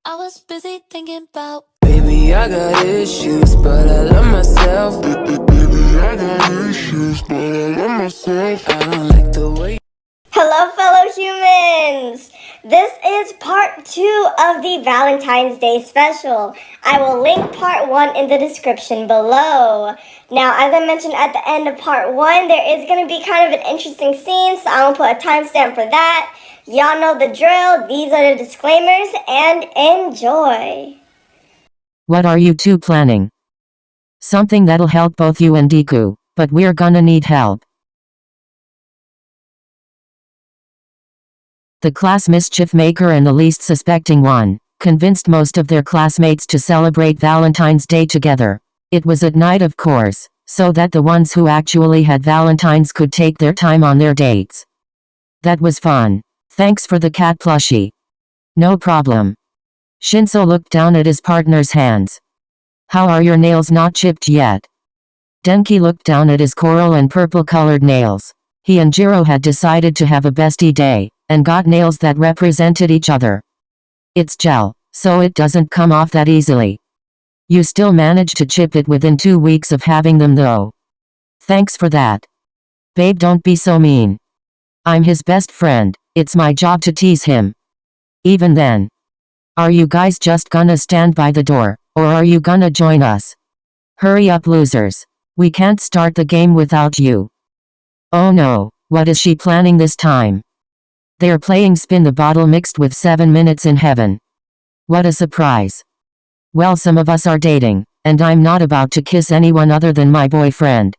I was busy thinking about. Baby, I got issues, but I love myself. Baby, I got issues, but I love myself. I don't like the way. Hello, fellow humans! This is part 2 of the Valentine's Day special. I will link part 1 in the description below. Now, as I mentioned at the end of part 1, there is going to be kind of an interesting scene, so I'm going to put a timestamp for that. Y'all know the drill. These are the disclaimers, and enjoy. What are you two planning? Something that'll help both you and Deku, but we're gonna need help. The class mischief maker and the least suspecting one, convinced most of their classmates to celebrate Valentine's Day together. It was at night, of course, so that the ones who actually had Valentines could take their time on their dates. That was fun. Thanks for the cat plushie. No problem. Shinso looked down at his partner's hands. How are your nails not chipped yet? Denki looked down at his coral and purple-colored nails. He and Jiro had decided to have a bestie day, and got nails that represented each other. It's gel, so it doesn't come off that easily. You still managed to chip it within 2 weeks of having them though. Thanks for that. Babe, don't be so mean. I'm his best friend, it's my job to tease him. Even then. Are you guys just gonna stand by the door, or are you gonna join us? Hurry up, losers. We can't start the game without you. Oh no, what is she planning this time? They're playing spin the bottle mixed with 7 minutes in heaven. What a surprise. Well, some of us are dating, and I'm not about to kiss anyone other than my boyfriend.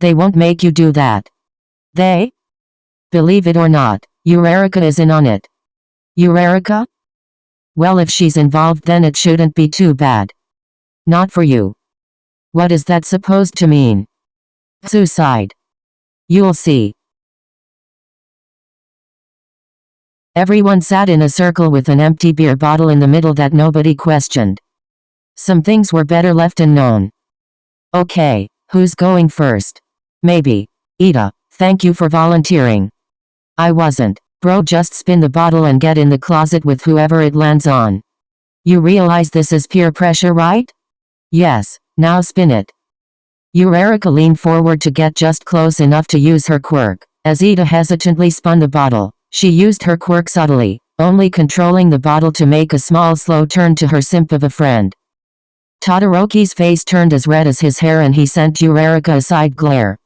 They won't make you do that. They? Believe it or not, Eureka is in on it. Eureka? Well, if she's involved, then it shouldn't be too bad. Not for you. What is that supposed to mean? Suicide. You'll see. Everyone sat in a circle with an empty beer bottle in the middle that nobody questioned. Some things were better left unknown. Okay, who's going first? Maybe. Ida, thank you for volunteering. I wasn't. Bro, just spin the bottle and get in the closet with whoever it lands on. You realize this is peer pressure, right? Yes, now spin it. Eureka leaned forward to get just close enough to use her quirk. As Ida hesitantly spun the bottle, she used her quirk subtly, only controlling the bottle to make a small slow turn to her simp of a friend. Todoroki's face turned as red as his hair and he sent Eureka a side glare.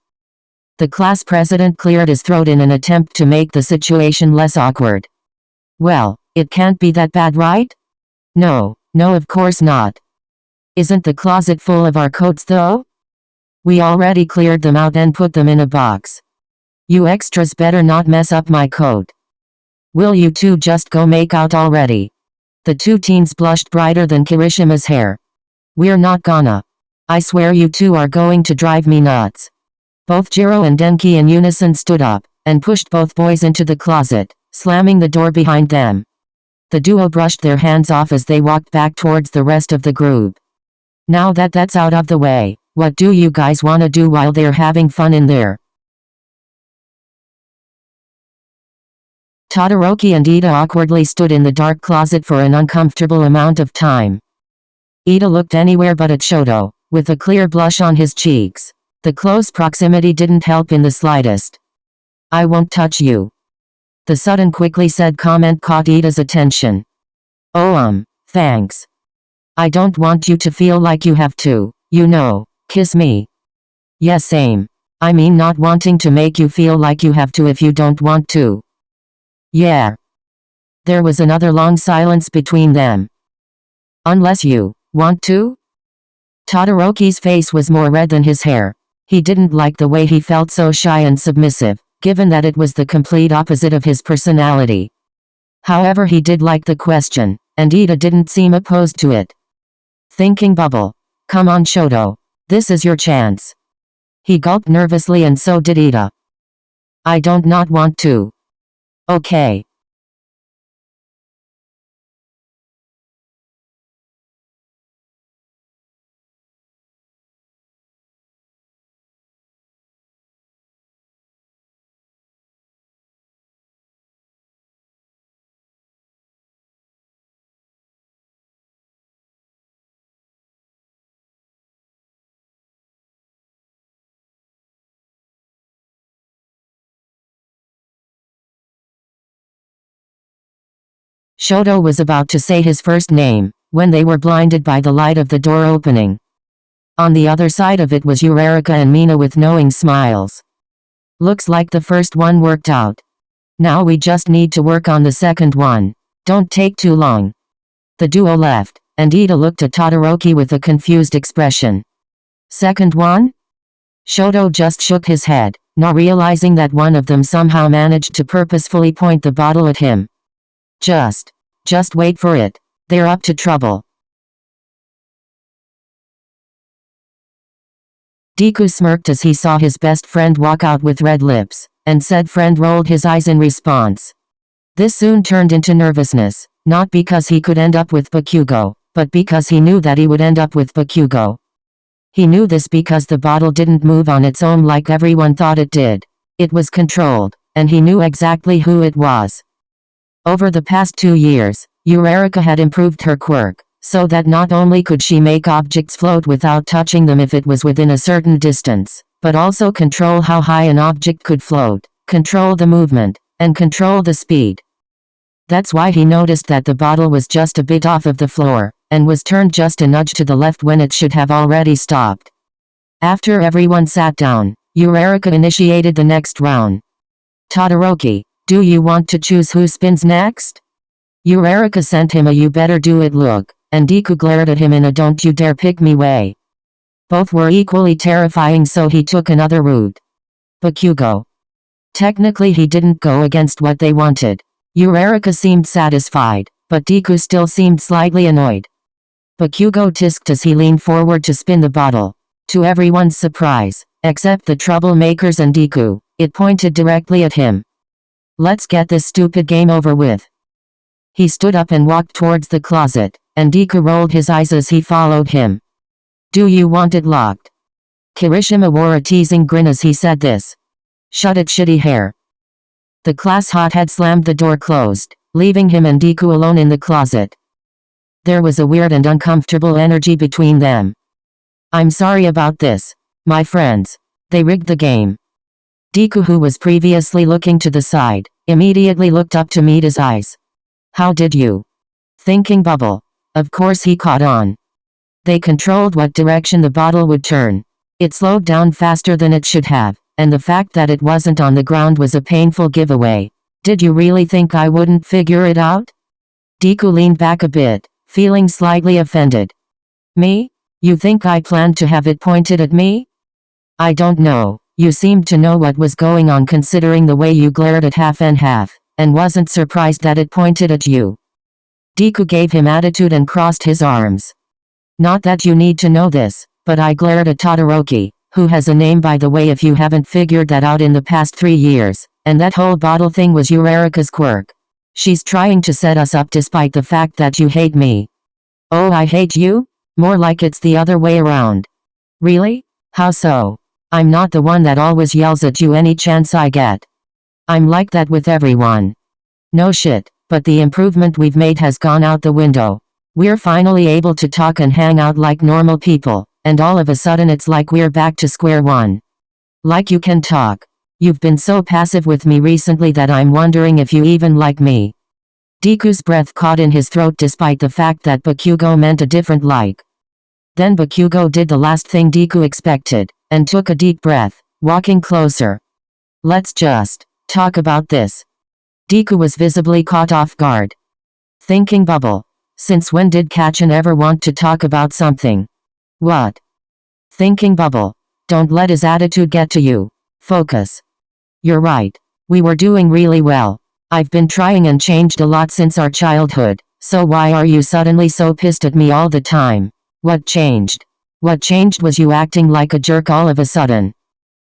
The class president cleared his throat in an attempt to make the situation less awkward. Well, it can't be that bad, right? No, of course not. Isn't the closet full of our coats though? We already cleared them out and put them in a box. You extras better not mess up my coat. Will you two just go make out already? The two teens blushed brighter than Kirishima's hair. We're not gonna. I swear you two are going to drive me nuts. Both Jiro and Denki in unison stood up, and pushed both boys into the closet, slamming the door behind them. The duo brushed their hands off as they walked back towards the rest of the group. Now that that's out of the way, what do you guys wanna do while they're having fun in there? Todoroki and Ida awkwardly stood in the dark closet for an uncomfortable amount of time. Ida looked anywhere but at Shoto, with a clear blush on his cheeks. The close proximity didn't help in the slightest. I won't touch you. The sudden quickly said comment caught Ida's attention. Oh thanks. I don't want you to feel like you have to, kiss me. Yes, same. I mean, not wanting to make you feel like you have to if you don't want to. Yeah. There was another long silence between them. Unless you want to? Todoroki's face was more red than his hair. He didn't like the way he felt so shy and submissive, given that it was the complete opposite of his personality. However, he did like the question, and Ida didn't seem opposed to it. Thinking bubble. Come on, Shoto. This is your chance. He gulped nervously and so did Ida. I don't not want to. Okay. Shoto was about to say his first name, when they were blinded by the light of the door opening. On the other side of it was Eureka and Mina with knowing smiles. Looks like the first one worked out. Now we just need to work on the second one. Don't take too long. The duo left, and Ida looked at Todoroki with a confused expression. Second one? Shoto just shook his head, not realizing that one of them somehow managed to purposefully point the bottle at him. Just wait for it. They're up to trouble. Deku smirked as he saw his best friend walk out with red lips, and said friend rolled his eyes in response. This soon turned into nervousness, not because he could end up with Bakugo, but because he knew that he would end up with Bakugo. He knew this because the bottle didn't move on its own like everyone thought it did. It was controlled, and he knew exactly who it was. Over the past 2 years, Eureka had improved her quirk, so that not only could she make objects float without touching them if it was within a certain distance, but also control how high an object could float, control the movement, and control the speed. That's why he noticed that the bottle was just a bit off of the floor, and was turned just a nudge to the left when it should have already stopped. After everyone sat down, Eureka initiated the next round. Todoroki, do you want to choose who spins next? Eureka sent him a you better do it look, and Deku glared at him in a don't you dare pick me way. Both were equally terrifying, so he took another route. Bakugo. Technically he didn't go against what they wanted. Eureka seemed satisfied, but Deku still seemed slightly annoyed. Bakugo tisked as he leaned forward to spin the bottle. To everyone's surprise, except the troublemakers and Deku, it pointed directly at him. Let's get this stupid game over with. He stood up and walked towards the closet, and Deku rolled his eyes as he followed him. Do you want it locked? Kirishima wore a teasing grin as he said this. Shut it, shitty hair. The class hothead slammed the door closed, leaving him and Deku alone in the closet. There was a weird and uncomfortable energy between them. I'm sorry about this, my friends. They rigged the game. Deku, who was previously looking to the side, immediately looked up to meet his eyes. How did you? Thinking bubble. Of course he caught on. They controlled what direction the bottle would turn. It slowed down faster than it should have, and the fact that it wasn't on the ground was a painful giveaway. Did you really think I wouldn't figure it out? Deku leaned back a bit, feeling slightly offended. Me? You think I planned to have it pointed at me? I don't know. You seemed to know what was going on considering the way you glared at half and half, and wasn't surprised that it pointed at you. Deku gave him attitude and crossed his arms. Not that you need to know this, but I glared at Todoroki, who has a name by the way if you haven't figured that out in the past 3 years, and that whole bottle thing was Eureka's quirk. She's trying to set us up despite the fact that you hate me. Oh, I hate you? More like it's the other way around. Really? How so? I'm not the one that always yells at you any chance I get. I'm like that with everyone. No shit, but the improvement we've made has gone out the window. We're finally able to talk and hang out like normal people, and all of a sudden it's like we're back to square one. Like you can talk. You've been so passive with me recently that I'm wondering if you even like me. Deku's breath caught in his throat despite the fact that Bakugo meant a different like. Then Bakugo did the last thing Deku expected, and took a deep breath, walking closer. Let's just talk about this. Deku was visibly caught off guard. Thinking bubble. Since when did Kachan ever want to talk about something? What? Thinking bubble. Don't let his attitude get to you. Focus. You're right. We were doing really well. I've been trying and changed a lot since our childhood, so why are you suddenly so pissed at me all the time? What changed? What changed was you acting like a jerk all of a sudden.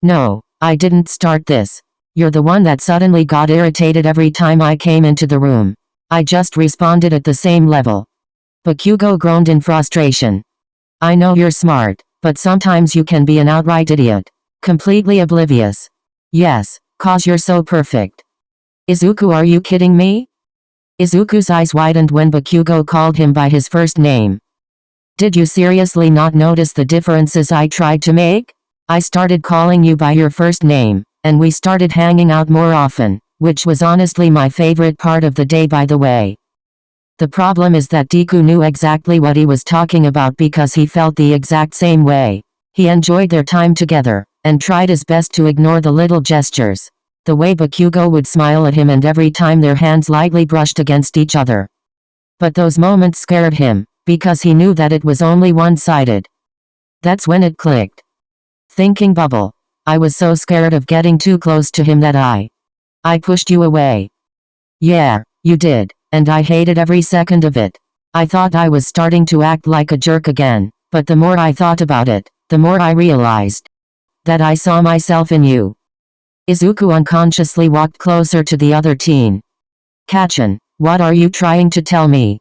No, I didn't start this. You're the one that suddenly got irritated every time I came into the room. I just responded at the same level. Bakugo groaned in frustration. I know you're smart, but sometimes you can be an outright idiot. Completely oblivious. Yes, 'cause you're so perfect. Izuku, are you kidding me? Izuku's eyes widened when Bakugo called him by his first name. Did you seriously not notice the differences I tried to make? I started calling you by your first name, and we started hanging out more often, which was honestly my favorite part of the day, by the way. The problem is that Deku knew exactly what he was talking about because he felt the exact same way. He enjoyed their time together, and tried his best to ignore the little gestures. The way Bakugo would smile at him and every time their hands lightly brushed against each other. But those moments scared him, because he knew that it was only one-sided. That's when it clicked. Thinking bubble. I was so scared of getting too close to him that I pushed you away. Yeah, you did, and I hated every second of it. I thought I was starting to act like a jerk again, but the more I thought about it, the more I realized that I saw myself in you. Izuku unconsciously walked closer to the other teen. Kachan, what are you trying to tell me?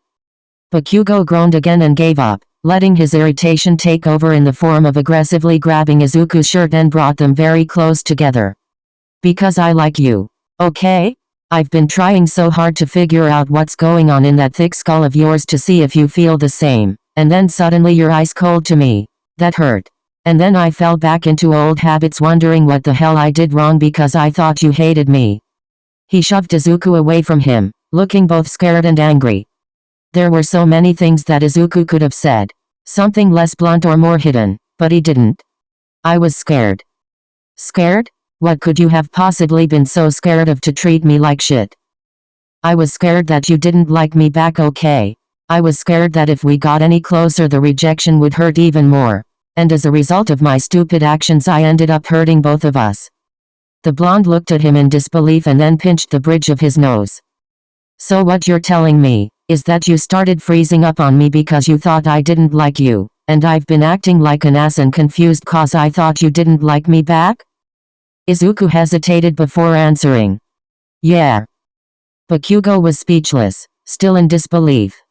Bakugo groaned again and gave up, letting his irritation take over in the form of aggressively grabbing Izuku's shirt and brought them very close together. Because I like you. Okay? I've been trying so hard to figure out what's going on in that thick skull of yours to see if you feel the same, and then suddenly you're ice cold to me. That hurt. And then I fell back into old habits wondering what the hell I did wrong because I thought you hated me. He shoved Izuku away from him, looking both scared and angry. There were so many things that Izuku could have said. Something less blunt or more hidden, but he didn't. I was scared. Scared? What could you have possibly been so scared of to treat me like shit? I was scared that you didn't like me back, okay? I was scared that if we got any closer the rejection would hurt even more. And as a result of my stupid actions I ended up hurting both of us. The blonde looked at him in disbelief and then pinched the bridge of his nose. So what you're telling me is that you started freezing up on me because you thought I didn't like you, and I've been acting like an ass and confused cause I thought you didn't like me back? Izuku hesitated before answering. Yeah. Bakugo was speechless, still in disbelief.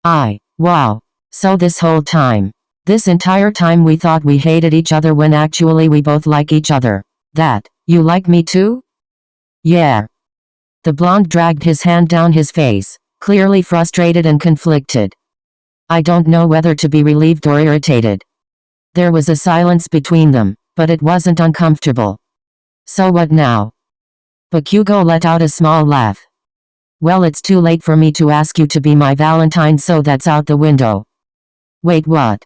Wow. So this whole time. This entire time we thought we hated each other when actually we both like each other. That, you like me too? Yeah. The blonde dragged his hand down his face, clearly frustrated and conflicted. I don't know whether to be relieved or irritated. There was a silence between them, but it wasn't uncomfortable. So what now? Bakugo let out a small laugh. Well, it's too late for me to ask you to be my Valentine, so that's out the window. Wait, what?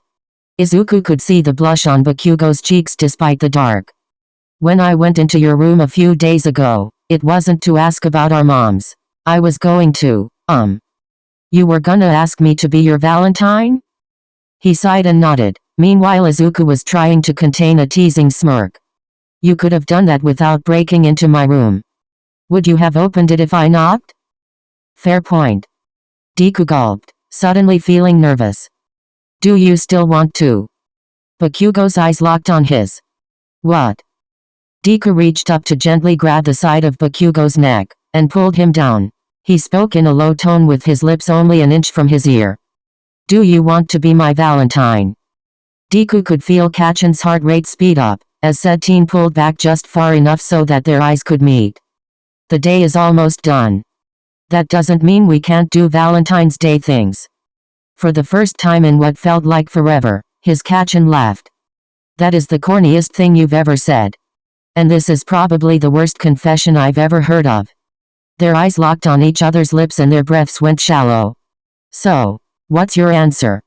Izuku could see the blush on Bakugo's cheeks despite the dark. When I went into your room a few days ago, it wasn't to ask about our moms. I was going to, You were gonna ask me to be your Valentine? He sighed and nodded. Meanwhile Izuku was trying to contain a teasing smirk. You could have done that without breaking into my room. Would you have opened it if I knocked? Fair point. Deku gulped, suddenly feeling nervous. Do you still want to? Bakugo's eyes locked on his. What? Deku reached up to gently grab the side of Bakugo's neck, and pulled him down. He spoke in a low tone with his lips only an inch from his ear. Do you want to be my Valentine? Deku could feel Kachan's heart rate speed up, as said teen pulled back just far enough so that their eyes could meet. The day is almost done. That doesn't mean we can't do Valentine's Day things. For the first time in what felt like forever, his Kachan laughed. That is the corniest thing you've ever said. And this is probably the worst confession I've ever heard of. Their eyes locked on each other's lips and their breaths went shallow. So, what's your answer?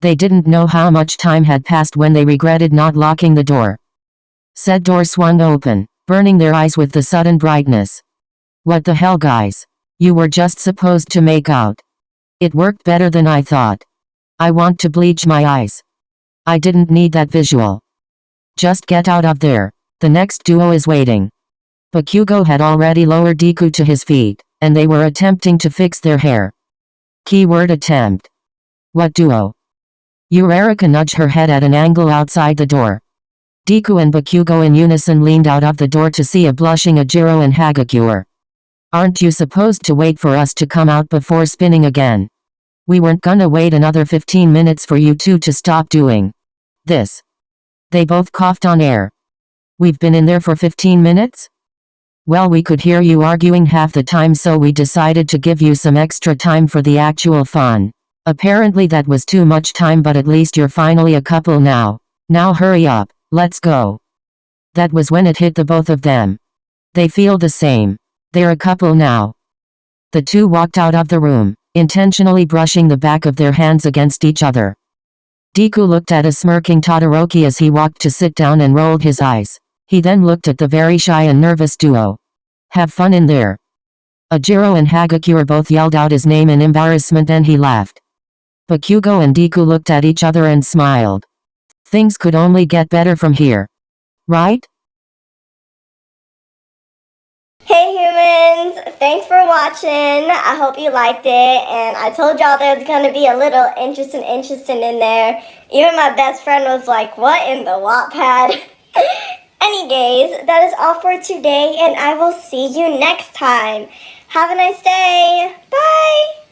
They didn't know how much time had passed when they regretted not locking the door. Said door swung open, burning their eyes with the sudden brightness. What the hell, guys? You were just supposed to make out. It worked better than I thought. I want to bleach my eyes. I didn't need that visual. Just get out of there. The next duo is waiting. Bakugo had already lowered Deku to his feet, and they were attempting to fix their hair. Keyword attempt. What duo? Eureka nudged her head at an angle outside the door. Deku and Bakugo in unison leaned out of the door to see a blushing Ajiro and Hagakure. Aren't you supposed to wait for us to come out before spinning again? We weren't gonna wait another 15 minutes for you two to stop doing this. They both coughed on air. We've been in there for 15 minutes? Well, we could hear you arguing half the time, so we decided to give you some extra time for the actual fun. Apparently that was too much time, but at least you're finally a couple now. Now hurry up, let's go. That was when it hit the both of them. They feel the same. They're a couple now. The two walked out of the room, intentionally brushing the back of their hands against each other. Deku looked at a smirking Todoroki as he walked to sit down and rolled his eyes. He then looked at the very shy and nervous duo. Have fun in there. Ajiro and Hagakure both yelled out his name in embarrassment and he laughed. Bakugo and Deku looked at each other and smiled. Things could only get better from here. Right? Hey humans, thanks for watching. I hope you liked it, and I told y'all there's gonna be a little interesting in there. Even my best friend was like, what in the Wattpad? Anyways, that is all for today, and I will see you next time. Have a nice day. Bye!